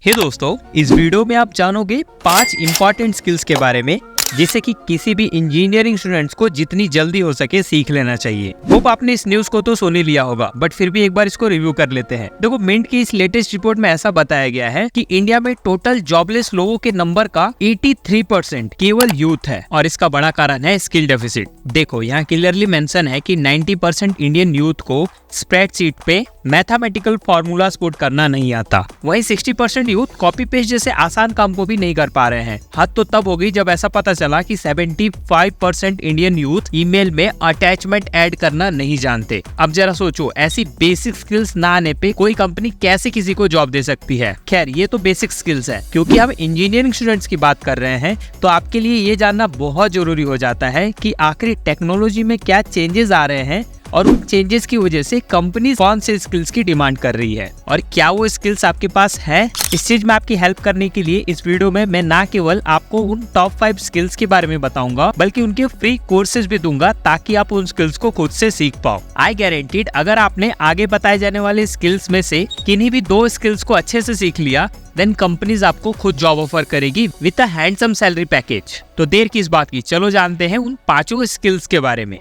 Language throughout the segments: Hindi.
हे दोस्तों, इस वीडियो में आप जानोगे 5 इंपॉर्टेंट स्किल्स के बारे में जिसे कि किसी भी इंजीनियरिंग स्टूडेंट्स को जितनी जल्दी हो सके सीख लेना चाहिए। होप आपने इस न्यूज को तो सुन ही लिया होगा, बट फिर भी एक बार इसको रिव्यू कर लेते हैं। देखो, मिंट की इस लेटेस्ट रिपोर्ट में ऐसा बताया गया है कि इंडिया में टोटल जॉबलेस लोगों के नंबर का 83% केवल यूथ है और इसका बड़ा कारण है स्किल डेफिसिट। देखो, यहाँ क्लियरली मेंशन है कि 90% इंडियन यूथ को स्प्रेडशीट पे मैथमेटिकल फॉर्मूलाज पुट करना नहीं आता। वहीं 60% यूथ कॉपी पेस्ट जैसे आसान काम को भी नहीं कर पा रहे हैं। हद तो तब होगी जब ऐसा पता चला कि 75% इंडियन यूथ ईमेल में अटैचमेंट ऐड करना नहीं जानते। अब जरा सोचो, ऐसी बेसिक स्किल्स ना आने पे कोई कंपनी कैसे किसी को जॉब दे सकती है। खैर, ये तो बेसिक स्किल्स है। क्योंकि हम इंजीनियरिंग स्टूडेंट्स की बात कर रहे हैं तो आपके लिए ये जानना बहुत जरूरी हो जाता है कि आखिर टेक्नोलॉजी में क्या चेंजेस आ रहे हैं और उन चेंजेस की वजह से कंपनी कौन से स्किल्स की डिमांड कर रही है और क्या वो स्किल्स आपके पास है। इस चीज में आपकी हेल्प करने के लिए इस वीडियो में मैं ना केवल आपको उन टॉप 5 स्किल्स के बारे में बताऊंगा बल्कि उनके फ्री कोर्सेज भी दूंगा ताकि आप उन स्किल्स को खुद से सीख पाओ। आई गारंटीड, अगर आपने आगे बताए जाने वाले स्किल्स में से किन्हीं भी 2 स्किल्स को अच्छे से सीख लिया देन कंपनीज आपको खुद जॉब ऑफर करेगी with a handsome salary package. तो देर किस बात की, चलो जानते हैं उन 5 स्किल्स के बारे में।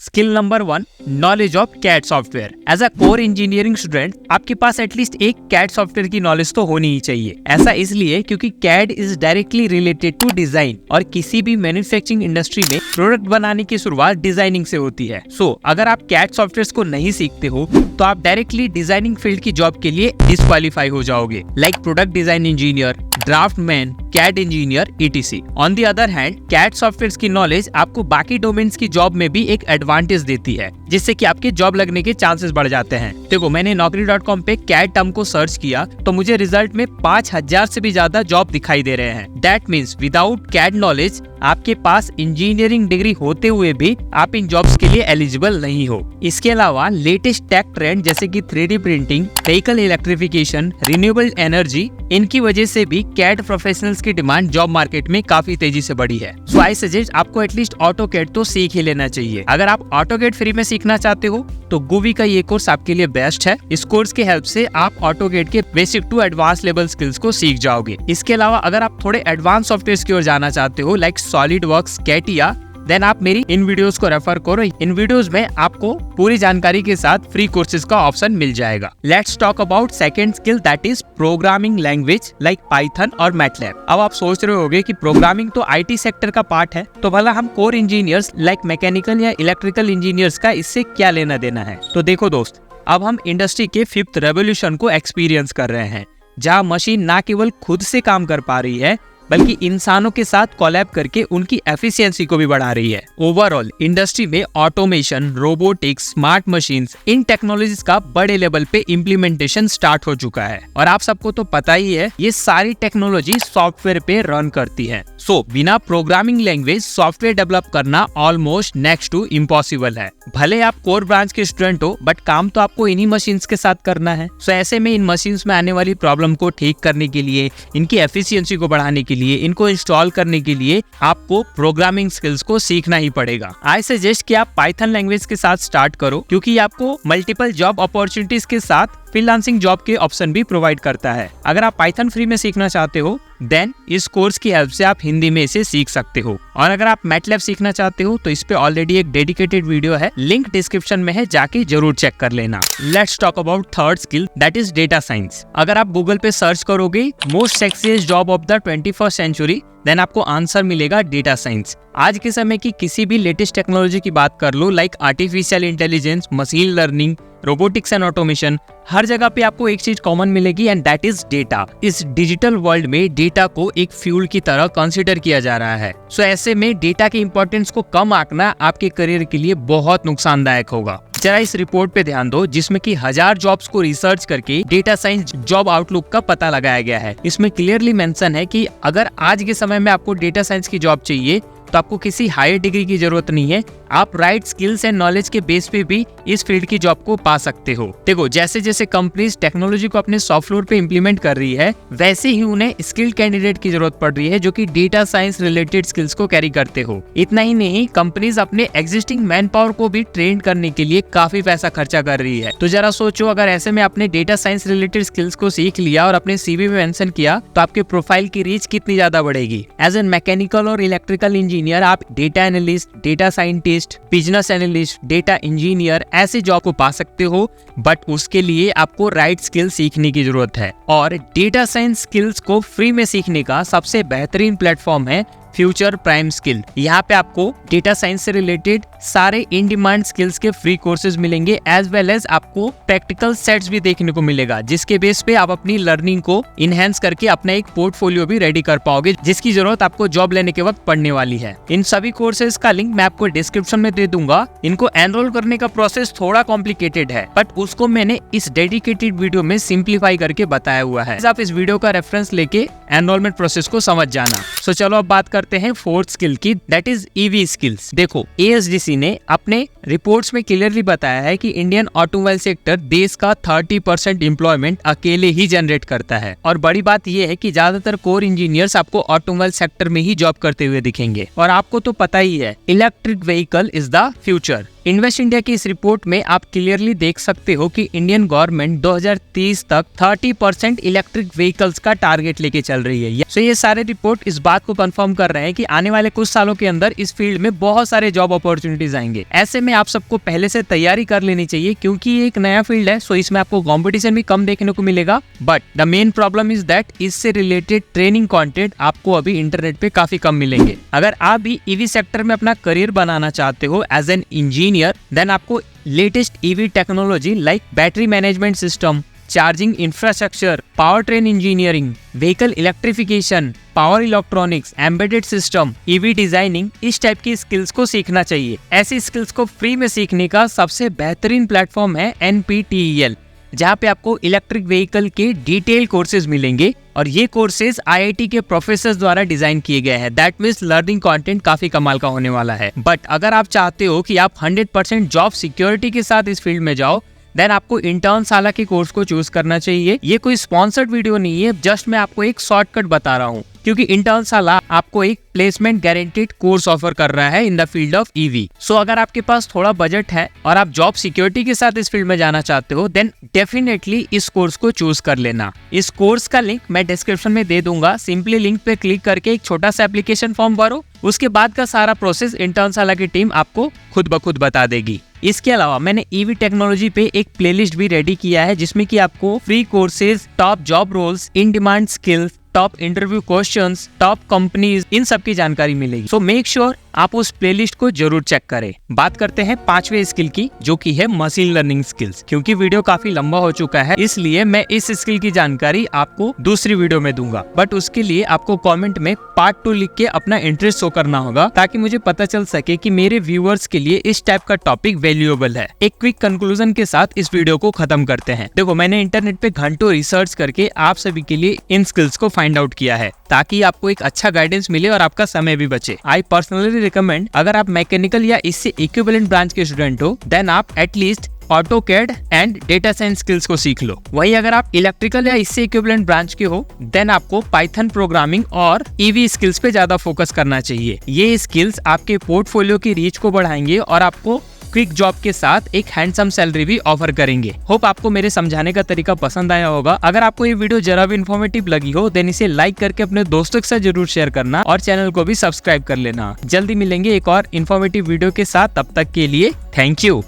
Skill number 1, knowledge of CAD software. As a core engineering student आपके पास एटलीस्ट एक कैड सॉफ्टवेयर की नॉलेज तो होनी ही चाहिए। ऐसा इसलिए क्योंकि CAD is directly related to design और किसी भी मैन्युफैक्चरिंग इंडस्ट्री में प्रोडक्ट बनाने की शुरुआत डिजाइनिंग से होती है। अगर आप कैड सॉफ्टवेयर को नहीं सीखते हो तो आप डायरेक्टली डिजाइनिंग फील्ड की जॉब के लिए डिस्क्वालीफाई हो जाओगे, like product design engineer, draftsman, CAD engineer etc। On the other hand, CAD software की नॉलेज आपको बाकी डोमेन्स की जॉब में भी एक एडवांटेज देती है जिससे कि आपके जॉब लगने के चांसेस बढ़ जाते हैं। देखो, मैंने naukri.com पे कैड टर्म को सर्च किया तो मुझे रिजल्ट में 5000 से भी ज्यादा जॉब दिखाई दे रहे हैं। That means without CAD knowledge आपके पास इंजीनियरिंग डिग्री होते हुए भी आप इन जॉब्स के लिए एलिजिबल नहीं हो। इसके अलावा लेटेस्ट टेक ट्रेंड जैसे कि 3D printing, vehicle electrification, renewable energy, इनकी वजह से भी कैड प्रोफेशनल्स की डिमांड जॉब मार्केट में काफी तेजी से बढ़ी है। सो आई सजेस्ट आपको एटलीस्ट ऑटोकैड तो सीख ही लेना चाहिए। अगर आप ऑटोकैड फ्री में सीखना चाहते हो तो गुवी का ये कोर्स आपके लिए बेस्ट है। इस कोर्स की हेल्प से आप ऑटोकैड के basic to advance level skills को सीख जाओगे। इसके अलावा अगर आप थोड़े एडवांस सॉफ्टवेयर की ओर जाना चाहते हो लाइक सॉलिडवर्क्स, कैटिया, देन आप मेरी इन वीडियोस को रेफर करो। इन वीडियोस में आपको पूरी जानकारी के साथ फ्री कोर्सेज का ऑप्शन मिल जाएगा। Let's talk about second skill, that is programming language like Python और मैटलैब। अब आप सोच रहे होगे कि प्रोग्रामिंग तो आईटी सेक्टर का पार्ट है, तो भला हम कोर इंजीनियर्स लाइक मैकेनिकल या इलेक्ट्रिकल इंजीनियर्स का इससे क्या लेना देना है। तो देखो दोस्त, अब हम इंडस्ट्री के 5th रेवोल्यूशन को एक्सपीरियंस कर रहे हैं जहाँ मशीन ना केवल खुद से काम कर पा रही है बल्कि इंसानों के साथ कोलैब करके उनकी एफिशिएंसी को भी बढ़ा रही है। ओवरऑल इंडस्ट्री में ऑटोमेशन, रोबोटिक्स, स्मार्ट मशीन्स, इन टेक्नोलॉजीज का बड़े लेवल पे इम्प्लीमेंटेशन स्टार्ट हो चुका है और आप सबको तो पता ही है ये सारी टेक्नोलॉजी सॉफ्टवेयर पे रन करती है। बिना प्रोग्रामिंग लैंग्वेज सॉफ्टवेयर डेवलप करना ऑलमोस्ट नेक्स्ट टू इम्पॉसिबल है। भले आप कोर ब्रांच के स्टूडेंट हो बट काम तो आपको इन्हीं मशीन्स के साथ करना है। ऐसे में इन मशीन्स में आने वाली प्रॉब्लम को ठीक करने के लिए, इनकी एफिशिएंसी को बढ़ाने के लिए, इनको इंस्टॉल करने के लिए आपको प्रोग्रामिंग स्किल्स को सीखना ही पड़ेगा। आई सजेस्ट कि आप पाइथन लैंग्वेज के साथ स्टार्ट करो क्योंकि आपको मल्टीपल जॉब अपॉर्चुनिटीज के साथ फ्रीलांसिंग जॉब के ऑप्शन भी प्रोवाइड करता है। अगर आप पाइथन फ्री में सीखना चाहते हो देन इस कोर्स की हेल्प से आप हिंदी में इसे सीख सकते हो और अगर आप मैटलैब सीखना चाहते हो तो इस पे ऑलरेडी एक डेडिकेटेड वीडियो है, लिंक डिस्क्रिप्शन में है, जाके जरूर चेक कर लेना। Let's talk about third skill, that is data science. अगर आप गूगल पे सर्च करोगे most sexiest job of the 21st century then आपको आंसर मिलेगा डेटा साइंस। आज के समय की किसी भी लेटेस्ट टेक्नोलॉजी की बात कर लो like artificial intelligence, machine learning, robotics and automation, हर जगह पे आपको एक चीज कॉमन मिलेगी एंड दैट इज डेटा। इस डिजिटल वर्ल्ड में डेटा को एक फ्यूल की तरह कंसीडर किया जा रहा है। ऐसे में डेटा के इंपॉर्टेंस को कम आंकना आपके करियर के लिए बहुत नुकसानदायक होगा। जरा इस रिपोर्ट पे ध्यान दो जिसमें कि 1000 जॉब्स को रिसर्च करके डेटा साइंस जॉब आउटलुक का पता लगाया गया है। इसमें क्लियरली मेंशन है कि अगर आज के समय में आपको डेटा साइंस की जॉब चाहिए तो आपको किसी हायर डिग्री की जरूरत नहीं है, आप राइट स्किल्स एंड नॉलेज के बेस पे भी इस फील्ड की जॉब को पा सकते हो। देखो जैसे जैसे कंपनीज टेक्नोलॉजी को अपने सॉफ्ट फ्लोर पे इम्प्लीमेंट कर रही है, वैसे ही उन्हें स्किल्ड कैंडिडेट की जरूरत पड़ रही है जो कि डेटा साइंस रिलेटेड स्किल्स को कैरी करते हो। इतना ही नहीं, कंपनीज अपने एग्जिस्टिंग मैन पावर को भी ट्रेन करने के लिए काफी पैसा खर्चा कर रही है। तो जरा सोचो, अगर ऐसे में आपने डेटा साइंस रिलेटेड स्किल्स को सीख लिया और अपने सीवी में मेंशन किया तो आपके प्रोफाइल की रीच कितनी ज्यादा बढ़ेगी। एज एन मैकेनिकल और इलेक्ट्रिकल इंजीनियर आप data analyst, data scientist, business analyst, data engineer ऐसे जॉब को पा सकते हो, बट उसके लिए आपको राइट स्किल सीखने की जरूरत है। और डेटा साइंस स्किल्स को फ्री में सीखने का सबसे बेहतरीन प्लेटफॉर्म है फ्यूचर प्राइम स्किल। यहाँ पे आपको डेटा साइंस से रिलेटेड सारे इन डिमांड स्किल्स के फ्री कोर्सेज मिलेंगे, एज वेल एज आपको प्रैक्टिकल सेट्स भी देखने को मिलेगा, जिसके बेस पे आप अपनी लर्निंग को इनहेंस करके अपना एक पोर्टफोलियो भी रेडी कर पाओगे, जिसकी जरूरत आपको जॉब लेने के वक्त पड़ने वाली है। इन सभी कोर्सेज का लिंक मैं आपको डिस्क्रिप्शन में दे दूंगा। इनको एनरोल करने का प्रोसेस थोड़ा कॉम्प्लिकेटेड है, बट उसको मैंने इस डेडिकेटेड वीडियो में सिंप्लीफाई करके बताया हुआ है। आप इस वीडियो का रेफरेंस लेके एनरोलमेंट प्रोसेस को समझ जाना। सो चलो अब बात करते हैं फोर्थ स्किल की, दैट इज ईवी स्किल्स। देखो ASDC ने अपने रिपोर्ट्स में क्लियरली बताया है कि इंडियन ऑटोमोबाइल सेक्टर देश का 30% एम्प्लॉयमेंट अकेले ही जनरेट करता है। और बड़ी बात यह है कि ज्यादातर कोर इंजीनियर्स आपको ऑटोमोबाइल सेक्टर में ही जॉब करते हुए दिखेंगे। और आपको तो पता ही है, electric vehicle is the future. Invest India की इस रिपोर्ट में आप क्लियरली देख सकते हो कि इंडियन गवर्नमेंट 2030 तक 30% इलेक्ट्रिक व्हीकल्स का टारगेट लेके चल रही है। सो ये सारे रिपोर्ट इस बात को कंफर्म कर रहे हैं कि आने वाले कुछ सालों के अंदर इस फील्ड में बहुत सारे जॉब अपॉर्चुनिटीज आएंगे। ऐसे में आप सबको पहले से तैयारी कर लेनी चाहिए, क्योंकि ये एक नया फील्ड है, सो इसमें आपको कॉम्पिटिशन भी कम देखने को मिलेगा। But the main problem is that इससे रिलेटेड ट्रेनिंग कंटेंट आपको अभी इंटरनेट पे काफी कम मिलेंगे। अगर आप भी ईवी सेक्टर में अपना करियर बनाना चाहते हो एज एन इंजीनियर, देन आपको latest EV technology like battery management system, charging infrastructure, power train engineering, vehicle electrification, power electronics, embedded system, EV designing, इस टाइप की स्किल्स को सीखना चाहिए। ऐसी स्किल्स को फ्री में सीखने का सबसे बेहतरीन प्लेटफॉर्म है NPTEL, जहाँ पे आपको इलेक्ट्रिक व्हीकल के डिटेल कोर्सेज मिलेंगे। और ये कोर्सेज IIT के प्रोफेसर्स द्वारा डिजाइन किए गए हैं। दैट मीन्स लर्निंग कंटेंट काफी कमाल का होने वाला है। बट अगर आप चाहते हो कि आप 100% जॉब सिक्योरिटी के साथ इस फील्ड में जाओ, देन आपको इंटर्न साला के कोर्स को चूज करना चाहिए। ये कोई स्पॉन्सर्ड वीडियो नहीं है, जस्ट मैं आपको एक शॉर्टकट बता रहा हूँ, क्योंकि इंटर्न साला आपको एक प्लेसमेंट गारंटीड कोर्स ऑफर कर रहा है in the field of EV. So अगर आपके पास थोड़ा बजट है और आप जॉब सिक्योरिटी के साथ इस फील्ड में जाना चाहते हो, देन डेफिनेटली इस कोर्स को चूज कर लेना। इस कोर्स का लिंक मैं डिस्क्रिप्शन में दे दूंगा। सिंपली लिंक पे क्लिक करके एक छोटा सा एप्लीकेशन फॉर्म भरो, उसके बाद का सारा प्रोसेस इंटर्न साला की टीम आपको खुद ब खुद बता देगी। इसके अलावा मैंने ईवी टेक्नोलॉजी पे एक प्लेलिस्ट भी रेडी किया है, जिसमें कि आपको free courses, top job roles, in demand skills, top interview questions, top companies, इन सब की जानकारी मिलेगी। सो मेक श्योर आप उस प्लेलिस्ट को जरूर चेक करें। बात करते हैं 5वें स्किल की, जो कि है मशीन लर्निंग स्किल्स। क्योंकि वीडियो काफी लंबा हो चुका है, इसलिए मैं इस स्किल की जानकारी आपको दूसरी वीडियो में दूंगा। बट उसके लिए आपको कमेंट में पार्ट 2 लिख के अपना इंटरेस्ट शो करना होगा, ताकि मुझे पता चल सके कि मेरे व्यूअर्स के लिए इस टाइप का टॉपिक वैल्यूएबल है। एक क्विक कंक्लूजन के साथ इस वीडियो को खत्म करते हैं। देखो, मैंने इंटरनेट पे घंटों रिसर्च करके आप सभी के लिए इन स्किल्स को फाइंड आउट किया है, ताकि आपको एक अच्छा गाइडेंस मिले और आपका समय भी बचे। आई पर्सनली रिकमेंड, अगर आप मैकेनिकल या इससे इक्विवेलेंट ब्रांच के स्टूडेंट हो, देन आप at least AutoCAD and data science skills को सीख लो। वहीं अगर आप इलेक्ट्रिकल या इससे इक्विवेलेंट ब्रांच के हो, देन आपको पाइथन प्रोग्रामिंग और ईवी स्किल्स पे ज्यादा फोकस करना चाहिए। ये स्किल्स आपके पोर्टफोलियो की रीच को बढ़ाएंगे और आपको क्विक जॉब के साथ एक हैंडसम सैलरी भी ऑफर करेंगे। होप आपको मेरे समझाने का तरीका पसंद आया होगा। अगर आपको ये वीडियो जरा भी इन्फॉर्मेटिव लगी हो, देन इसे लाइक करके अपने दोस्तों के साथ जरूर शेयर करना और चैनल को भी सब्सक्राइब कर लेना। जल्दी मिलेंगे एक और इन्फॉर्मेटिव वीडियो के साथ, तब तक के लिए थैंक यू।